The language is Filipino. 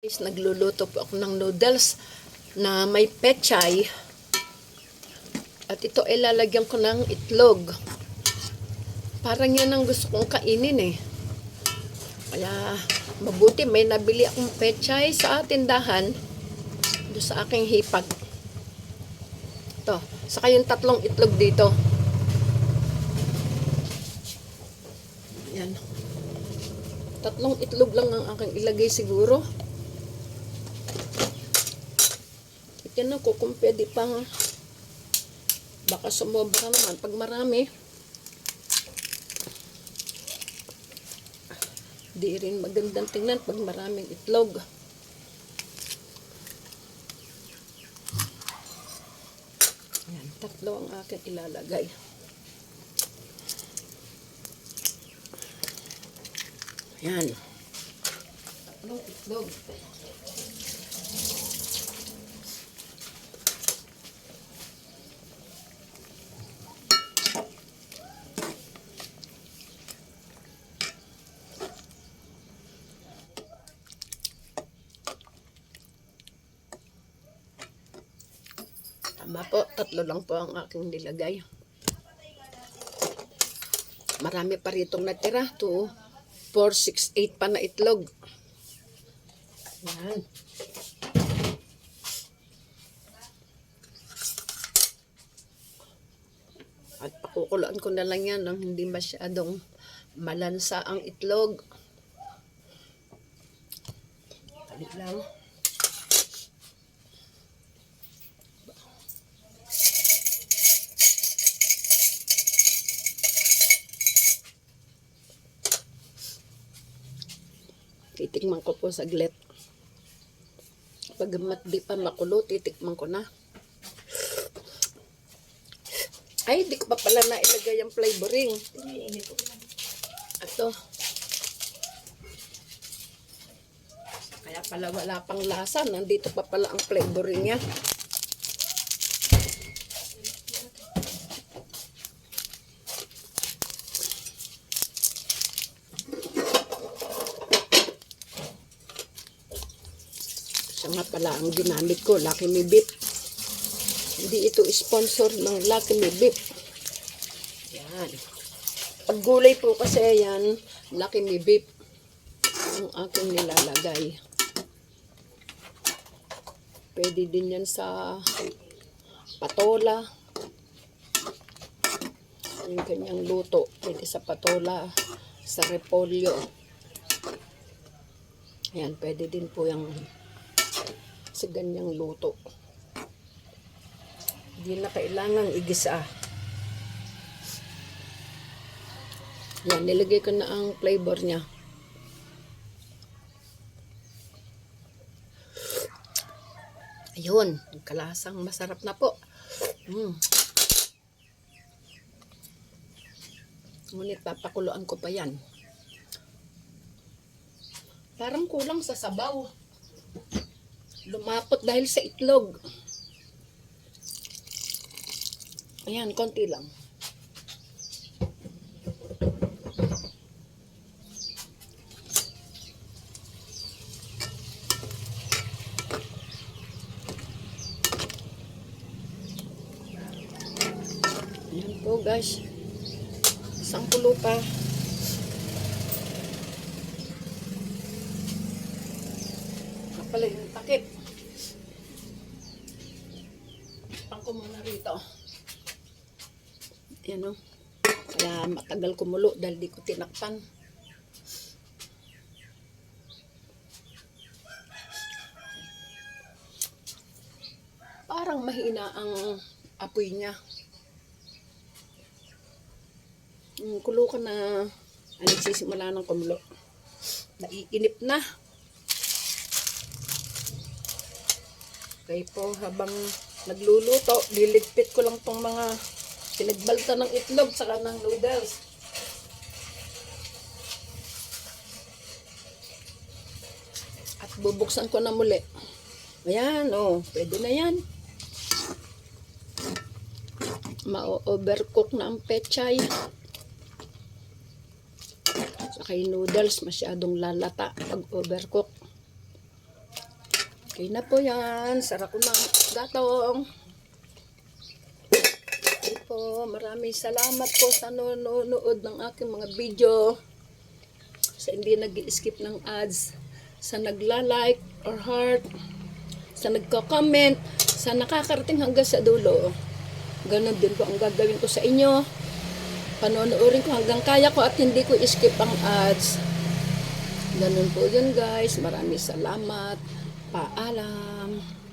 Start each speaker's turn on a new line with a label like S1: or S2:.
S1: Guys, nagluluto po ako ng noodles na may pechay. At ito ay lalagyan ko ng itlog. Parang yan ang gusto kong kainin eh. Kaya mabuti may nabili akong pechay sa tindahan doon sa aking hipag. Ito. Saka yung 3 itlog dito. Yan. 3 itlog lang ang aking ilagay siguro. Yan ako kung pwede pang baka sumobra naman pag marami. Di rin magandang tingnan pag maraming itlog. Yan, 3 ang aking ilalagay. Yan. 3 itlog. Tama po, 3 lang po ang aking nilagay. Marami pa ritong natira. 2, 4, 6, 8 pa na itlog. Yan. At pakukulaan ko na lang yan nang hindi masyadong malansa ang itlog. Palit lang. Titikman ko po saglit. Pag di pa makulo, titikman ko na. Ay, di ko pa pala na ilagay ang flavoring. Ito. Kaya pala wala pang lasa. Nandito pa pala ang flavoring niya. Siya nga pala ang ginamit ko, Lucky Me Beef. Hindi ito sponsor ng Lucky Me Beef. Yan. Pag gulay po kasi yan, Lucky Me Beef ang aking nilalagay. Pwede din yan sa patola. Yung kanyang luto. Pwede sa patola, sa repolyo. Yan, pwede din po yung sa ganyang luto. Hindi na kailangang igisa. Yan, nilagay ko na ang flavor niya. Ayun, kalasang masarap na po. Ngunit papakuluan ko pa yan. Parang kulang sa sabaw. Lumapot dahil sa itlog. Ayan, konti lang. Ayan po guys. Isang kulo pa. Kapala yung takip. Ko muna rito. Yan o. Kaya matagal kumulo dahil di ko tinakpan. Parang mahina ang apoy niya. Kulo ka na. Nagsisimula ng kumulo. Naiinip na. Okay po, habang nagluluto, liligpit ko lang tong mga pinagbalta ng itlog saka ng noodles. At bubuksan ko na muli. Ayan, oh, pwede na yan. Ma-overcook na ang pechay. Saka yung noodles, masyadong lalata pag overcook. Okay na po yan. Sarap ko ng gatong. Okay po. Maraming salamat po sa nanonood ng aking mga video. Sa hindi nag-skip ng ads. Sa nagla-like or heart. Sa nagko-comment. Sa nakakarating hanggang sa dulo. Ganon din po ang gagawin ko sa inyo. Panonoorin ko hanggang kaya ko at hindi ko skip ang ads. Ganon po yun guys. Maraming salamat. Paalam.